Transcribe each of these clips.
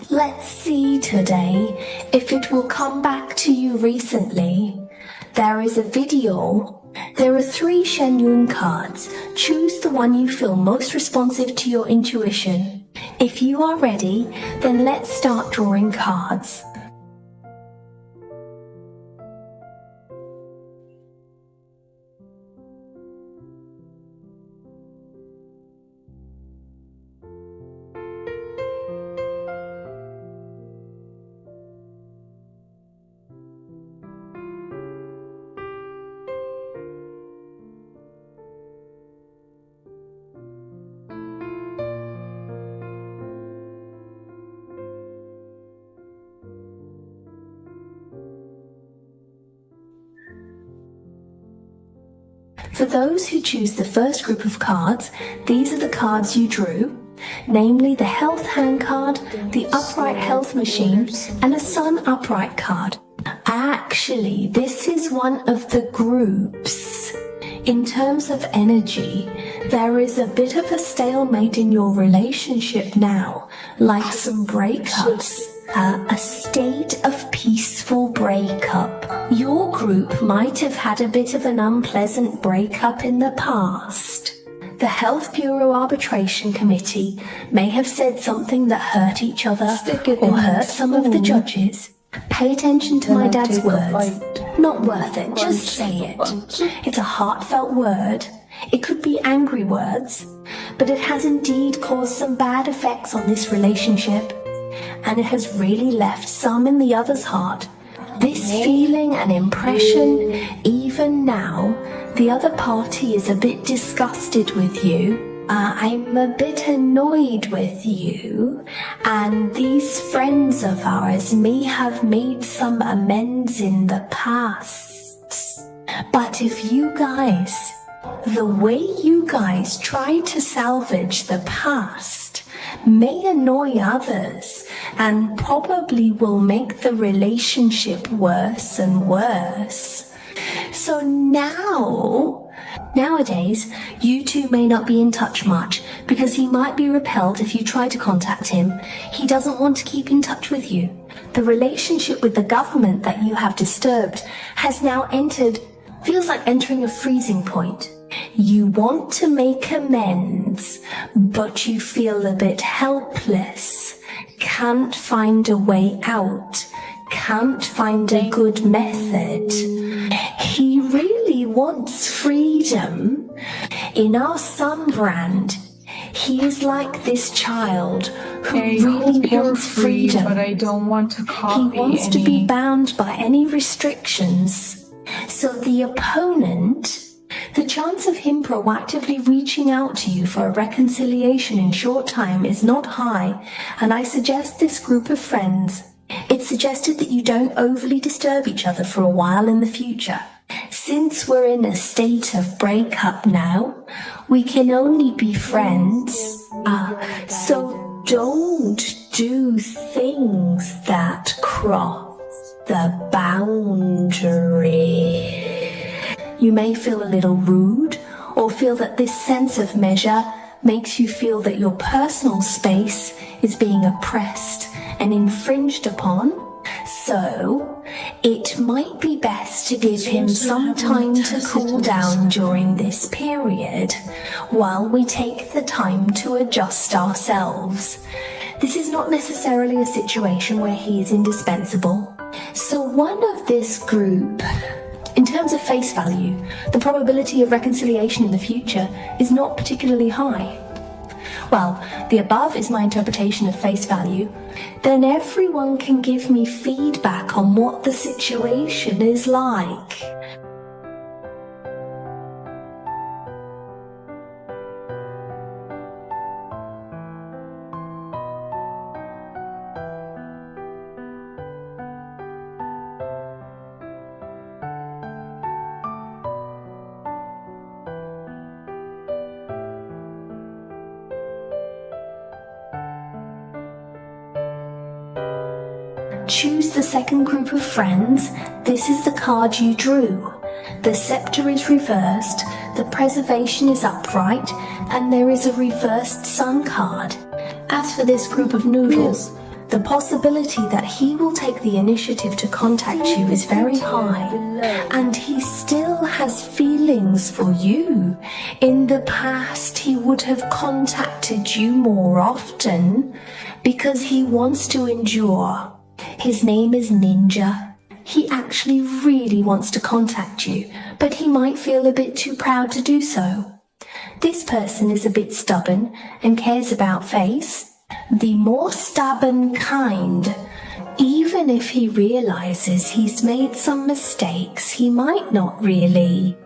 Let's see today if it will come back to you recently. There is a video. There are 3 Shenyun cards. Choose the one you feel most responsive to your intuition. If you are ready, then let's start drawing cards. For those who choose the first group of cards, these are the cards you drew, namely the Health Hand card, the Upright Health Machine, and a Sun Upright card. Actually, this is one of the groups. In terms of energy, there is a bit of a stalemate in your relationship now, like some breakups. A state of peaceful breakup. Your group might have had a bit of an unpleasant breakup in the past. The Health Bureau Arbitration Committee may have said something that hurt each other or hurt some of the judges. Pay attention to my dad's words. Not worth it, just say it. It's a heartfelt word. It could be angry words, but it has indeed caused some bad effects on this relationship. And it has really left some in the other's heart. This feeling and impression, even now, the other party is a bit disgusted with you. I'm a bit annoyed with you, and these friends of ours may have made some amends in the past. But if you guys, the way you guys try to salvage the past may annoy others and probably will make the relationship worse and worse. So nowadays, you two may not be in touch much because he might be repelled if you try to contact him. He doesn't want to keep in touch with you. The relationship with the government that you have disturbed has now feels like entering a freezing point. You want to make amends, but you feel a bit helpless, can't find a way out, can't find a good method. He really wants freedom. In our Sun brand, he is like this child who really wants freedom. But I don't want to copy. He wants to be bound by any restrictions. So the opponent, the chance of him proactively reaching out to you for a reconciliation in short time is not high, and I suggest this group of friends. It's suggested that you don't overly disturb each other for a while in the future. Since we're in a state of breakup now, we can only be friends. So don't do things that cross the boundary. You may feel a little rude or feel that this sense of measure makes you feel that your personal space is being oppressed and infringed upon. So it might be best to give him some time to cool down during this period while we take the time to adjust ourselves. This is not necessarily a situation where he is indispensable. So one of this group, in terms of face value, the probability of reconciliation in the future is not particularly high. Well, the above is my interpretation of face value. Then everyone can give me feedback on what the situation is like. Choose the second group of friends. This is the card you drew. The scepter is reversed, the preservation is upright, and there is a reversed sun card. As for this group of noodles, The possibility that he will take the initiative to contact you is very high, and he still has feelings for you. In the past, he would have contacted you more often because he wants to endure. His name is Ninja. He actually really wants to contact you, but he might feel a bit too proud to do so. This person is a bit stubborn and cares about face. The more stubborn kind. Even if he realizes he's made some mistakes, he might not really.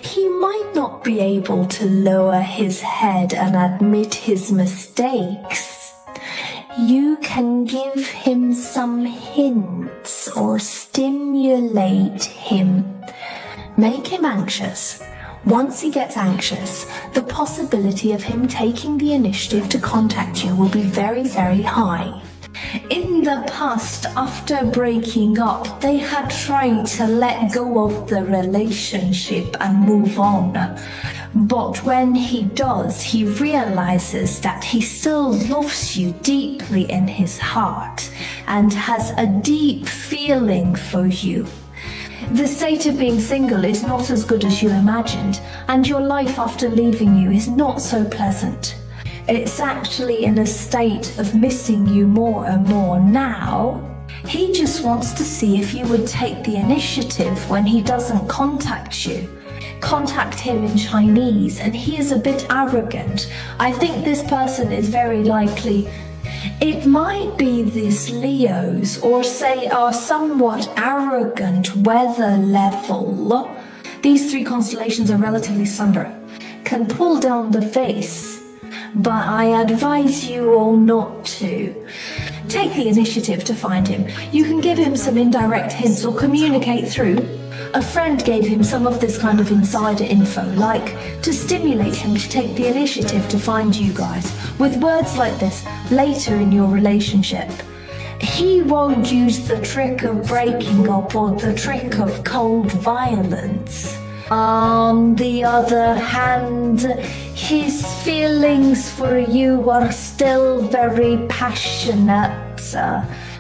He might not be able to lower his head and admit his mistakes. You can give him some hints or stimulate him. Make him anxious. Once he gets anxious, the possibility of him taking the initiative to contact you will be very, very high. In the past, after breaking up, they had tried to let go of the relationship and move on. But when he does, he realizes that he still loves you deeply in his heart and has a deep feeling for you. The state of being single is not as good as you imagined, and your life after leaving you is not so pleasant. It's actually in a state of missing you more and more now. He just wants to see if you would take the initiative when he doesn't contact you. Contact him in Chinese, and he is a bit arrogant. I think this person is very likely. It might be this Leo's, or say our somewhat arrogant weather level. These three constellations are relatively sundered, can pull down the face, but I advise you all not to. Take the initiative to find him. You can give him some indirect hints or communicate through. A friend gave him some of this kind of insider info, like to stimulate him to take the initiative to find you guys, with words like this later in your relationship. He won't use the trick of breaking up or the trick of cold violence. On the other hand, his feelings for you are still very passionate.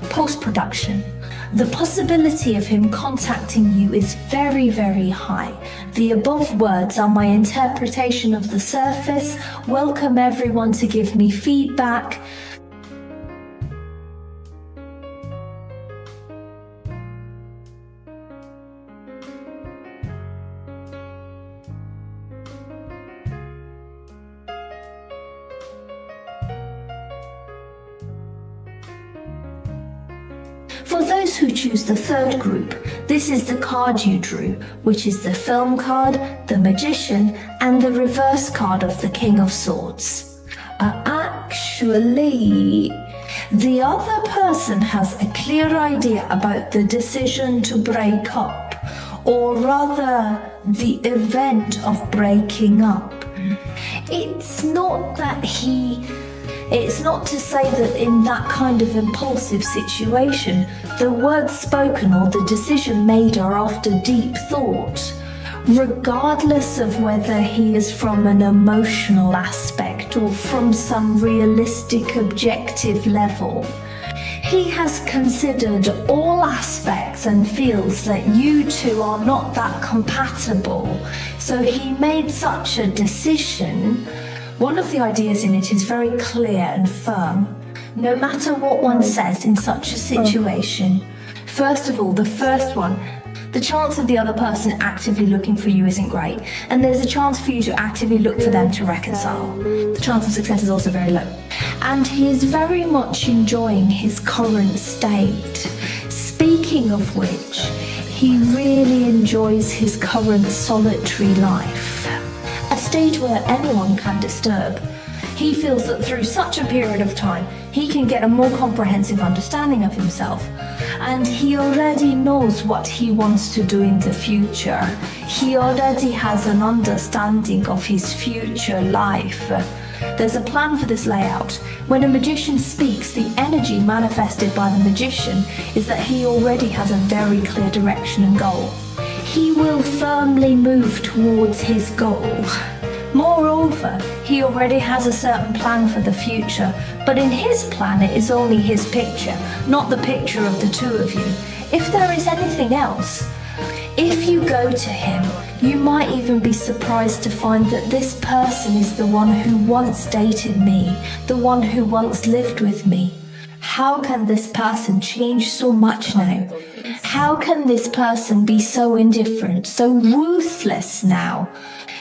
Post-production. The possibility of him contacting you is very, very high. The above words are my interpretation of the surface. Welcome everyone to give me feedback. For those who choose the third group, this is the card you drew, which is the film card, the Magician, and the reverse card of the King of Swords. Actually, the other person has a clear idea about the decision to break up, or rather, the event of breaking up. It's not to say that in that kind of impulsive situation, the words spoken or the decision made are after deep thought, regardless of whether he is from an emotional aspect or from some realistic objective level. He has considered all aspects and feels that you two are not that compatible, so he made such a decision. One of the ideas in it is very clear and firm. No matter what one says in such a situation, first of all, the first one, the chance of the other person actively looking for you isn't great, and there's a chance for you to actively look for them to reconcile. The chance of success is also very low. And he is very much enjoying his current state. Speaking of which, he really enjoys his current solitary life. A stage where anyone can disturb. He feels that through such a period of time, he can get a more comprehensive understanding of himself. And he already knows what he wants to do in the future. He already has an understanding of his future life. There's a plan for this layout. When a magician speaks, the energy manifested by the magician is that he already has a very clear direction and goal. He will firmly move towards his goal. Moreover, he already has a certain plan for the future, but in his plan it is only his picture, not the picture of the two of you. If there is anything else, if you go to him, you might even be surprised to find that this person is the one who once dated me, the one who once lived with me. How can this person change so much now? How can this person be so indifferent, so ruthless now?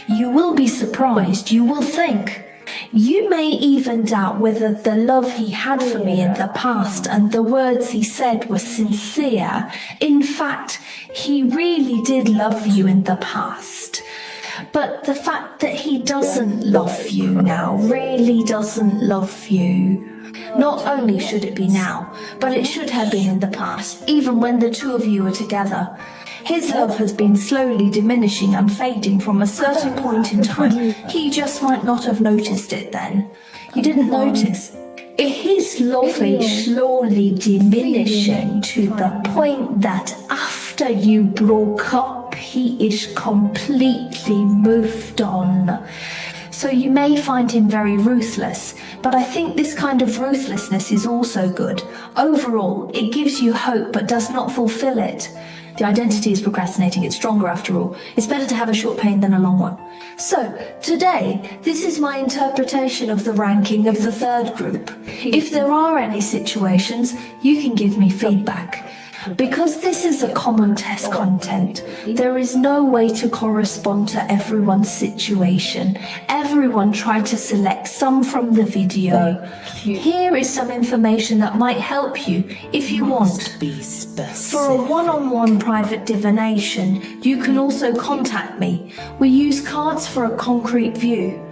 You will be surprised, you will think. You may even doubt whether the love he had for me in the past and the words he said were sincere. In fact, he really did love you in the past. But the fact that he doesn't love you now, really doesn't love you, not only should it be now, but it should have been in the past, even when the two of you were together. His love has been slowly diminishing and fading from a certain point in time. He just might not have noticed it then. You didn't notice. His love is slowly diminishing to the point that after you broke up, he is completely moved on. So you may find him very ruthless, but I think this kind of ruthlessness is also good. Overall, it gives you hope but does not fulfill it. The identity is procrastinating, it's stronger after all. It's better to have a short pain than a long one. So, today, this is my interpretation of the ranking of the third group. If there are any situations, you can give me feedback. Because this is a common test content, there is no way to correspond to everyone's situation. Everyone tried to select some from the video. Here is some information that might help you if you want. For a one-on-one private divination, you can also contact me. We use cards for a concrete view.